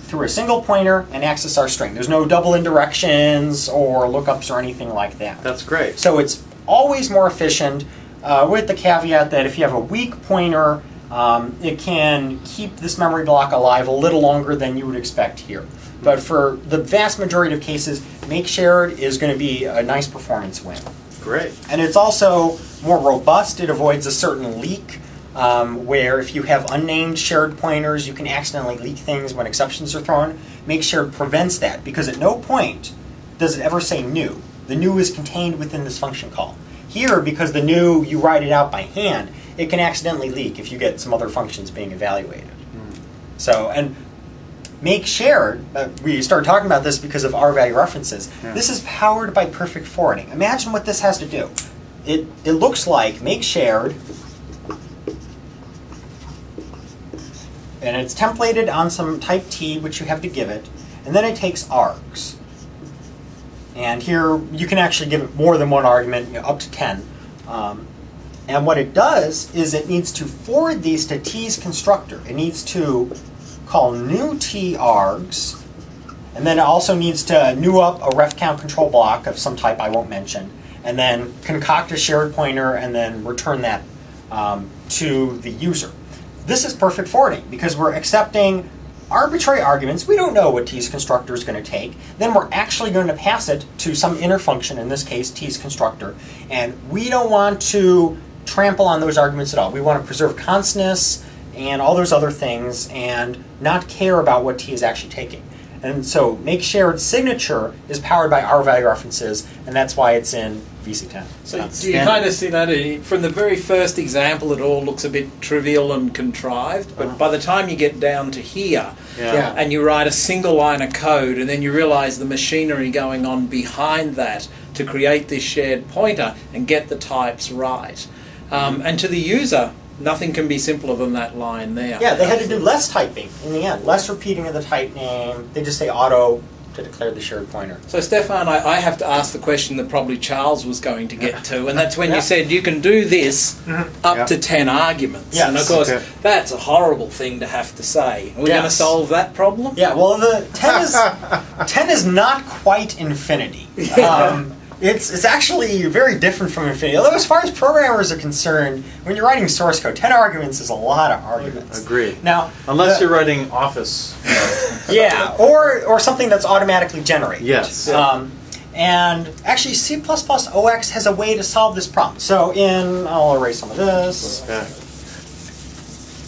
through a single pointer and access our string. There's no double indirections or lookups or anything like that. That's great. So it's always more efficient, with the caveat that if you have a weak pointer, it can keep this memory block alive a little longer than you would expect here. But for the vast majority of cases, make shared is going to be a nice performance win. Great. And it's also more robust. It avoids a certain leak, where if you have unnamed shared pointers, you can accidentally leak things when exceptions are thrown. Make shared prevents that because at no point does it ever say new. The new is contained within this function call. Here, because the new, you write it out by hand, it can accidentally leak if you get some other functions being evaluated. So, and make shared, we started talking about this because of R-value references. This is powered by perfect forwarding. Imagine what this has to do. It looks like make shared, and it's templated on some type T, which you have to give it, and then it takes args. And here you can actually give it more than one argument, up to 10. And what it does is it needs to forward these to T's constructor. It needs to call new T args, and then it also needs to new up a ref count control block of some type I won't mention, and then concoct a shared pointer and then return that to the user. This is perfect forwarding because we're accepting arbitrary arguments. We don't know what t's constructor is going to take. Then we're actually going to pass it to some inner function, in this case t's constructor, and we don't want to trample on those arguments at all. We want to preserve constantness and all those other things and not care about what t is actually taking. And so make shared signature is powered by R-value references, and that's why it's in VC10. So do you kind of see that from the very first example, it all looks a bit trivial and contrived, but by the time you get down to here, and you write a single line of code, and then you realize the machinery going on behind that to create this shared pointer and get the types right. And to the user, nothing can be simpler than that line there. Yeah, they had to do less typing in the end, less repeating of the type name. They just say auto to declare the shared pointer. So Stefan, I have to ask the question that probably Charles was going to get to, and that's when you said you can do this up to 10 arguments. Yes. And of course, that's a horrible thing to have to say. Are we going to solve that problem? Yeah, well, the 10 is not quite infinity. It's actually very different from infinity. Although as far as programmers are concerned, when you're writing source code, 10 arguments is a lot of arguments. Agreed. Now, unless you're writing Office. Yeah, or something that's automatically generated. Yes. And actually, C++ OX has a way to solve this problem. So I'll erase some of this. Okay.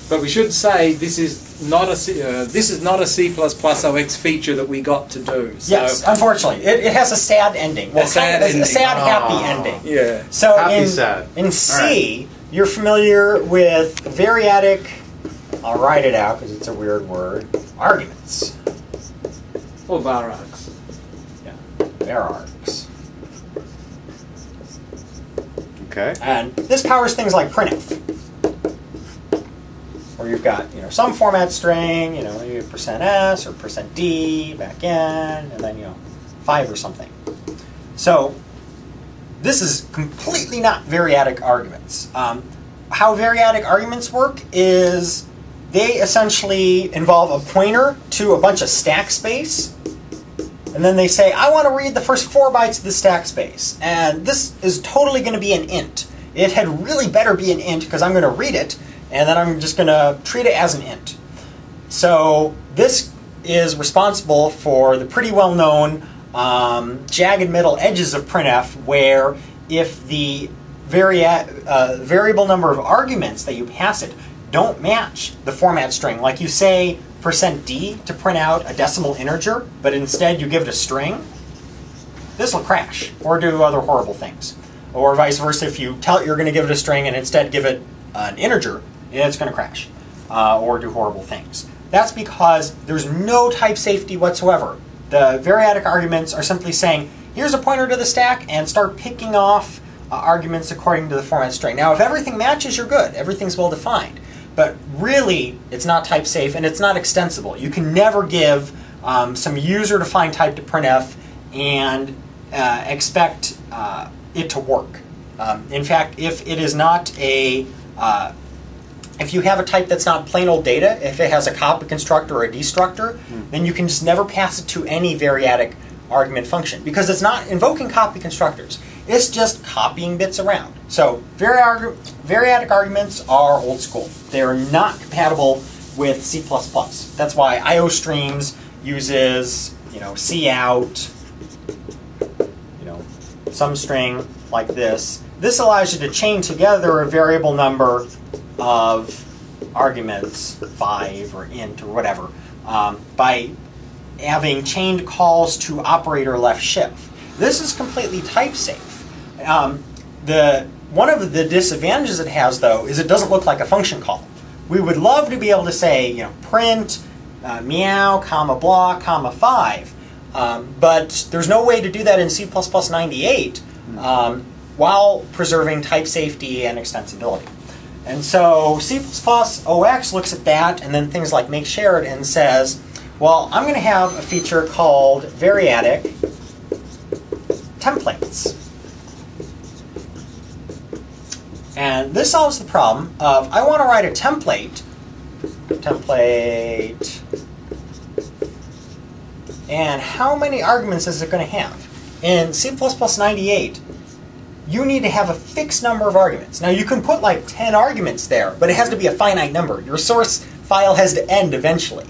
But we should say this is not a C++ OX feature that we got to do. So Yes, unfortunately, it has a sad ending. Well, a sad happy ending. Yeah. So Happy sad. In C, you're familiar with variadic. I'll write it out because it's a weird word. Arguments. Or var args. Yeah, var args. Okay. And this powers things like printf, where you've got some format string, you have %s or %d back in, and then 5 or something. So this is completely not variadic arguments. How variadic arguments work is they essentially involve a pointer to a bunch of stack space, and then they say, I want to read the first 4 bytes of the stack space, and this is totally going to be an int. It had really better be an int because I'm going to read it, and then I'm just going to treat it as an int. So this is responsible for the pretty well-known jagged middle edges of printf, where if the variable number of arguments that you pass it don't match the format string, like you say %d to print out a decimal integer, but instead you give it a string, this will crash or do other horrible things. Or vice versa, if you tell it you're going to give it a string and instead give it an integer, it's going to crash or do horrible things. That's because there's no type safety whatsoever. The variadic arguments are simply saying, here's a pointer to the stack, and start picking off arguments according to the format string. Now, if everything matches, you're good. Everything's well defined. But really, it's not type safe, and it's not extensible. You can never give some user-defined type to printf and expect it to work. In fact, if it is not if you have a type that's not plain old data, if it has a copy constructor or a destructor, then you can just never pass it to any variadic argument function because it's not invoking copy constructors. It's just copying bits around. So variadic arguments are old school. They're not compatible with C++. That's why IOStreams uses cout, some string like this. This allows you to chain together a variable number of arguments, 5 or int or whatever, by having chained calls to operator left shift. This is completely type safe. One of the disadvantages it has, though, is it doesn't look like a function call. We would love to be able to say, print meow, comma blah, comma 5, but there's no way to do that in C++ 98 while preserving type safety and extensibility. And so C++ OX looks at that and then things like make shared and says, well, I'm going to have a feature called variadic templates. And this solves the problem of I want to write a template, and how many arguments is it going to have? In C++ 98, you need to have a fixed number of arguments. Now you can put like 10 arguments there, but it has to be a finite number. Your source file has to end eventually.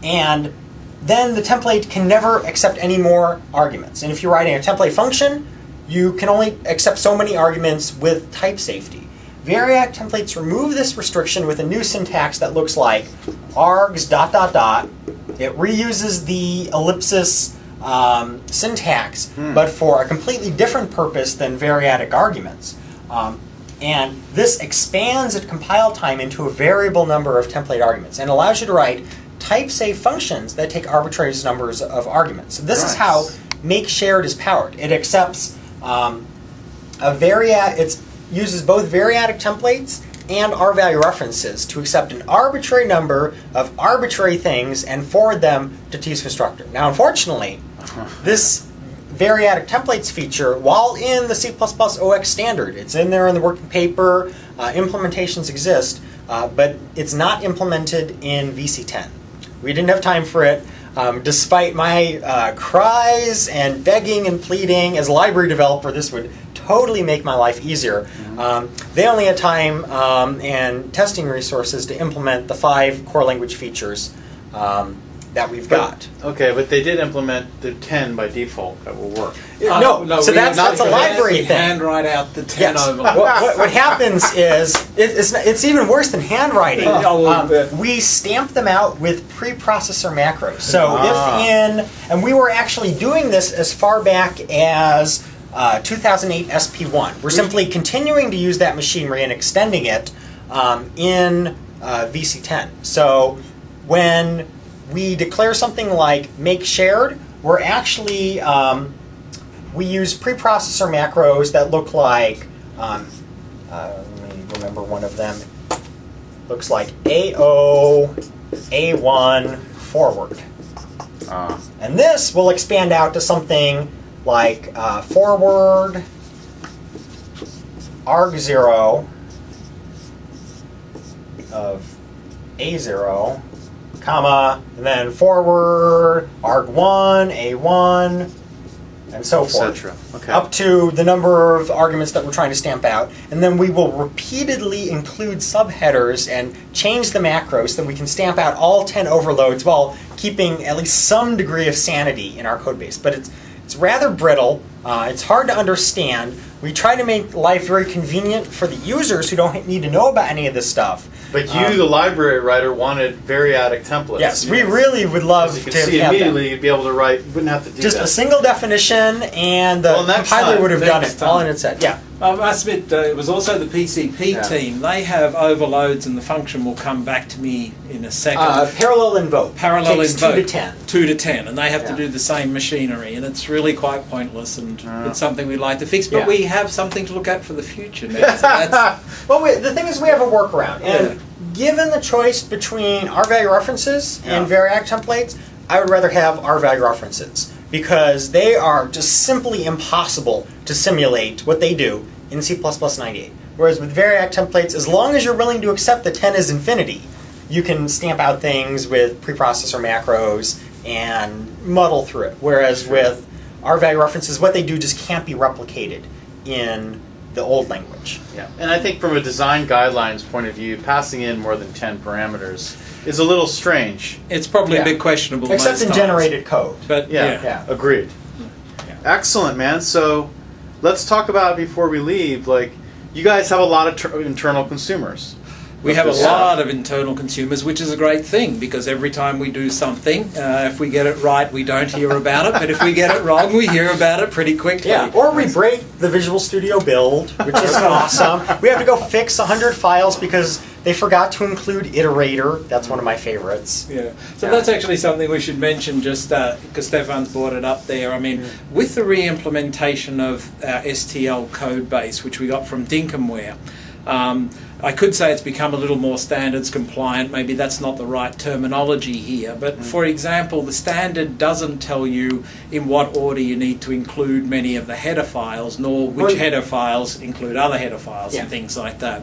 And then the template can never accept any more arguments. And if you're writing a template function, you can only accept so many arguments with type safety. Variac templates remove this restriction with a new syntax that looks like args ... It reuses the ellipsis syntax, but for a completely different purpose than variadic arguments. And this expands at compile time into a variable number of template arguments and allows you to write type-safe functions that take arbitrary numbers of arguments. So this is how make shared is powered. It accepts it uses both variadic templates and R-value references to accept an arbitrary number of arbitrary things and forward them to T's constructor. Now, unfortunately, this variadic templates feature, while in the C++ OX standard, it's in there in the working paper, implementations exist, but it's not implemented in VC10. We didn't have time for it, despite my cries and begging and pleading. As a library developer, this would totally make my life easier. They only had time and testing resources to implement the 5 core language features that we've got. Okay, but they did implement the 10 by default that will work. No, so that's a library thing. Handwrite out the 10 overload. What happens is, it's even worse than handwriting. We stamp them out with preprocessor macros. So and we were actually doing this as far back as 2008 SP1. We're simply continuing to use that machinery and extending it in VC10. So when we declare something like make shared, we're actually, we use preprocessor macros that look like, let me remember one of them, looks like AO, A1, forward. And this will expand out to something like forward, arg0 of A0, comma, and then forward, arg1, A1, and so forth. Okay. Up to the number of arguments that we're trying to stamp out. And then we will repeatedly include subheaders and change the macros so that we can stamp out all 10 overloads while keeping at least some degree of sanity in our code base. But it's rather brittle. It's hard to understand. We try to make life very convenient for the users who don't need to know about any of this stuff. But you, the library writer, wanted variadic templates. Yes, we really would love to have see immediately you'd be able to write, you wouldn't have to do just that. a single definition, and the compiler would have done it all in its head. Yeah. I must admit, it was also the PCP team. They have overloads, and the function will come back to me in a second. Parallel invoke. Parallel takes invoke. 2 to 10. 2 to 10, and they have to do the same machinery, and it's really quite pointless, and it's something we'd like to fix. But we have something to look at for the future now. So that's well, the thing is, we have a workaround, and given the choice between R-value references and variac templates, I would rather have R-value references because they are just simply impossible to simulate what they do in C++ 98. Whereas with variac templates, as long as you're willing to accept that 10 is infinity, you can stamp out things with preprocessor macros and muddle through it. Whereas with R-value references, what they do just can't be replicated in the old language. Yeah, and I think from a design guidelines point of view, passing in more than 10 parameters is a little strange. it's probably a bit questionable. Except most in times. generated code. But Yeah. Agreed. Excellent, man. So let's talk about, before we leave, like, you guys have a lot of internal consumers. we have a lot of internal consumers, which is a great thing because every time we do something, if we get it right, we don't hear about it. But if we get it wrong, we hear about it pretty quickly. Yeah, or we break the Visual Studio build, which is awesome. We have to go fix 100 files because they forgot to include iterator. That's one of my favorites. Yeah, so that's actually something we should mention just because Stefan's brought it up there. I mean, with the re-implementation of our STL code base, which we got from Dinkumware, I could say it's become a little more standards compliant. Maybe that's not the right terminology here. But for example, the standard doesn't tell you in what order you need to include many of the header files, nor which header files include other header files and things like that.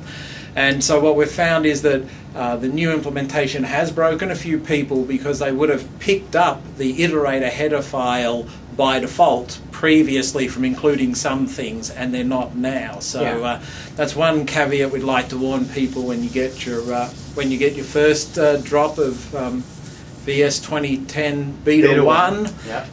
And so what we've found is that the new implementation has broken a few people because they would have picked up the iterator header file by default previously from including some things, and they're not now. So that's one caveat we'd like to warn people when you get your first drop of VS 2010 Beta 1,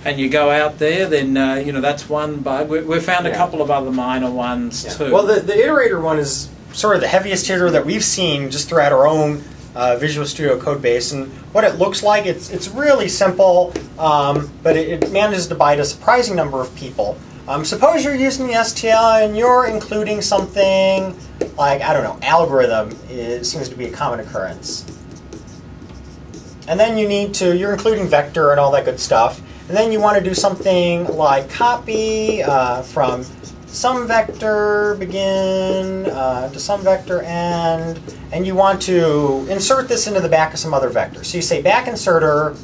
and you go out there, then that's one bug. We've found a couple of other minor ones too. Well, the iterator one is sort of the heaviest hitter that we've seen just throughout our own Visual Studio code base, and what it looks like, it's really simple, but it manages to bite a surprising number of people. Suppose you're using the STL and you're including something like, I don't know, algorithm seems to be a common occurrence. And then you're including vector and all that good stuff, and then you want to do something like copy from some vector begin to some vector end, and you want to insert this into the back of some other vector. So you say back inserter,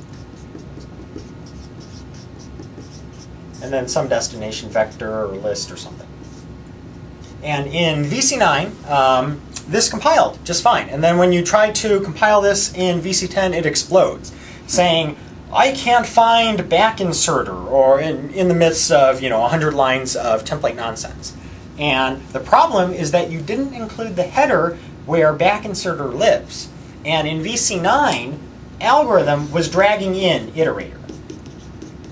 and then some destination vector or list or something. And in VC9, this compiled just fine. And then when you try to compile this in VC10, it explodes, saying, I can't find back inserter, or in the midst of 100 lines of template nonsense. And the problem is that you didn't include the header where back inserter lives. And in VC9, algorithm was dragging in iterator.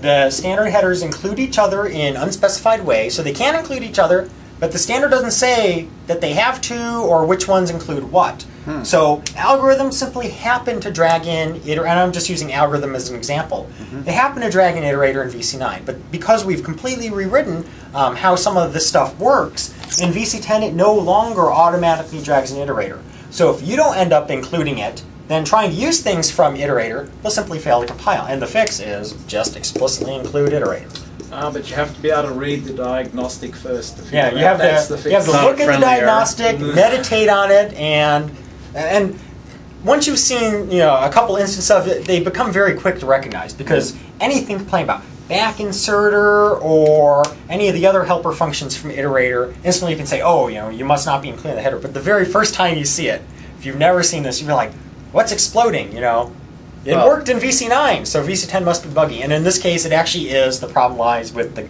The standard headers include each other in unspecified ways, so they can include each other, but the standard doesn't say that they have to or which ones include what. So algorithms simply happen to drag in iterator, and I'm just using algorithm as an example. They happen to drag in iterator in VC9, but because we've completely rewritten how some of this stuff works, in VC10 it no longer automatically drags an iterator. So if you don't end up including it, then trying to use things from iterator will simply fail to compile. And the fix is just explicitly include iterator. But you have to be able to read the diagnostic first. To Yeah, you have to look at the diagnostic, meditate on it, and once you've seen a couple instances of it, they become very quick to recognize, because anything complaining about back inserter or any of the other helper functions from iterator, instantly you can say, oh, you must not be including the header. But the very first time you see it, if you've never seen this, you'll be like, what's exploding? It worked in VC9, so VC10 must be buggy. And in this case, it actually is. The problem lies with the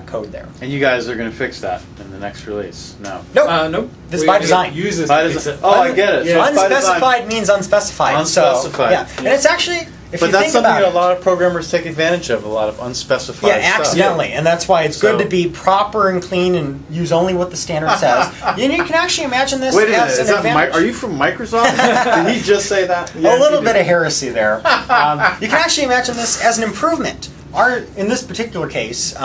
code there. And you guys are going to fix that in the next release? No. Nope. Nope. This is by design. Users by design. Oh, I get it. So unspecified means unspecified. Unspecified. So, and it's actually, if but you that's think something about that it, a lot of programmers take advantage of, a lot of unspecified stuff. accidentally. And that's why it's good to be proper and clean and use only what the standard says. And you can actually imagine this Wait a minute, as is an that advantage. Are you from Microsoft? Did he just say that? A little bit of heresy there. You can actually imagine this as an improvement. In this particular case,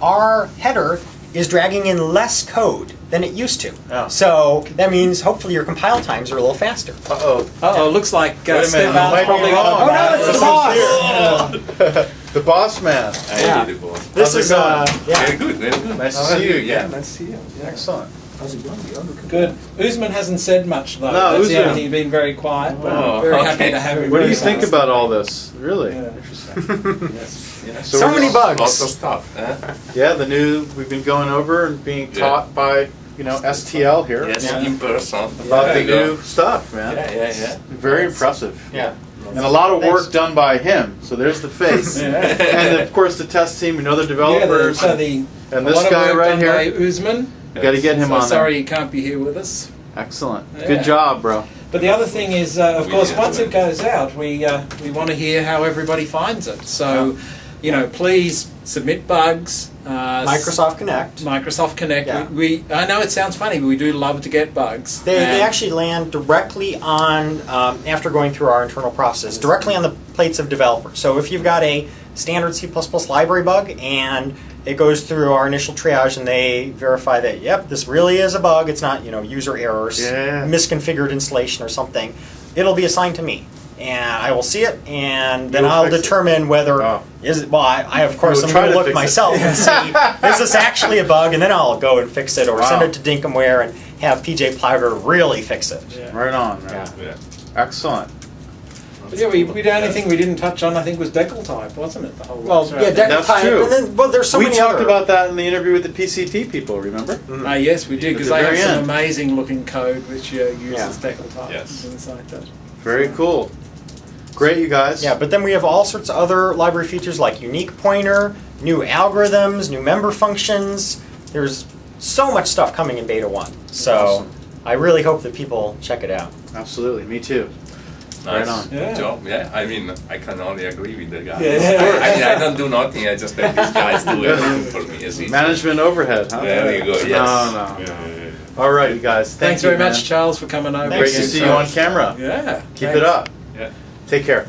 our header is dragging in less code than it used to. Oh. So that means hopefully your compile times are a little faster. Uh-oh. Looks like Wait a minute, Steve I might be probably wrong. Oh, no, it's the boss. The boss man. Yeah. The boss. This How's it is going? Very good, very good. Nice to see you Yeah, again. nice to see you. Yeah. Excellent. How's it going? You're looking Good. Usman hasn't said much though. No, That's the Usman. only- He's been very quiet, but Oh, I'm very happy okay. to have him. What do very you think fast. about all this? Really? Yeah. Yes. Yes. So we're many just- bugs. Lots of stuff. Yeah, we've been going over and being taught by, STL here. Yes, Yeah. in person. About the There you go. new stuff, man. Yeah. Very impressive. Yeah. And a lot of work done by him. So there's the face. Yeah. And of course the test team and other Yeah, developers. so and a this lot of guy work right done here. by Usman. You got to get him So on sorry you can't be here with us. there. Excellent. Yeah. Good job, bro. But the other thing is, of We course, did once it. it goes out, we want to hear how everybody finds it. So, please submit bugs. Microsoft Connect. Microsoft Connect. Yeah. I know it sounds funny, but we do love to get bugs. They And- actually land directly on, after going through our internal process, directly on the plates of developers. So if you've got a standard C++ library bug and it goes through our initial triage and they verify that, yep, this really is a bug, it's not, user errors, Yeah. misconfigured installation or something, it'll be assigned to me. And I will see it, and then You'll I'll fix it. determine whether Oh. is it. Well, I of course You'll I'm try going to to look fix it. myself and see is this actually a bug, and then I'll go and fix it, or Wow. send it to Dinkomware and have PJ Plowder really fix it. Yeah. Right on, man. Yeah. Excellent. But yeah, the only thing we didn't touch on, I think, was decal type, wasn't it? The whole Well, throughout yeah, the- That's decal type, true. and then there's so we many talked other. about that in the interview with the PCT people, remember? Yes, we did, At because the they have very some end. amazing looking code which uses Yeah. decal type Yes. and things like that. Very cool. Great, you guys. Yeah, but then we have all sorts of other library features like unique pointer, new algorithms, new member functions. There's so much stuff coming in Beta 1. So Awesome. I really hope that people check it out. Absolutely, me too. Nice Right on. Yeah. job. Yeah, I mean, I can only agree with the guys. Yeah. I mean, I don't do nothing. I just let these guys do everything for me. As Management overhead, huh? There you go. Yes. No, no. All right, you guys. Thanks you, very man. much, Charles, for coming over. Great to Thanks. see you on camera. Yeah. Keep it up. Yeah. Take care.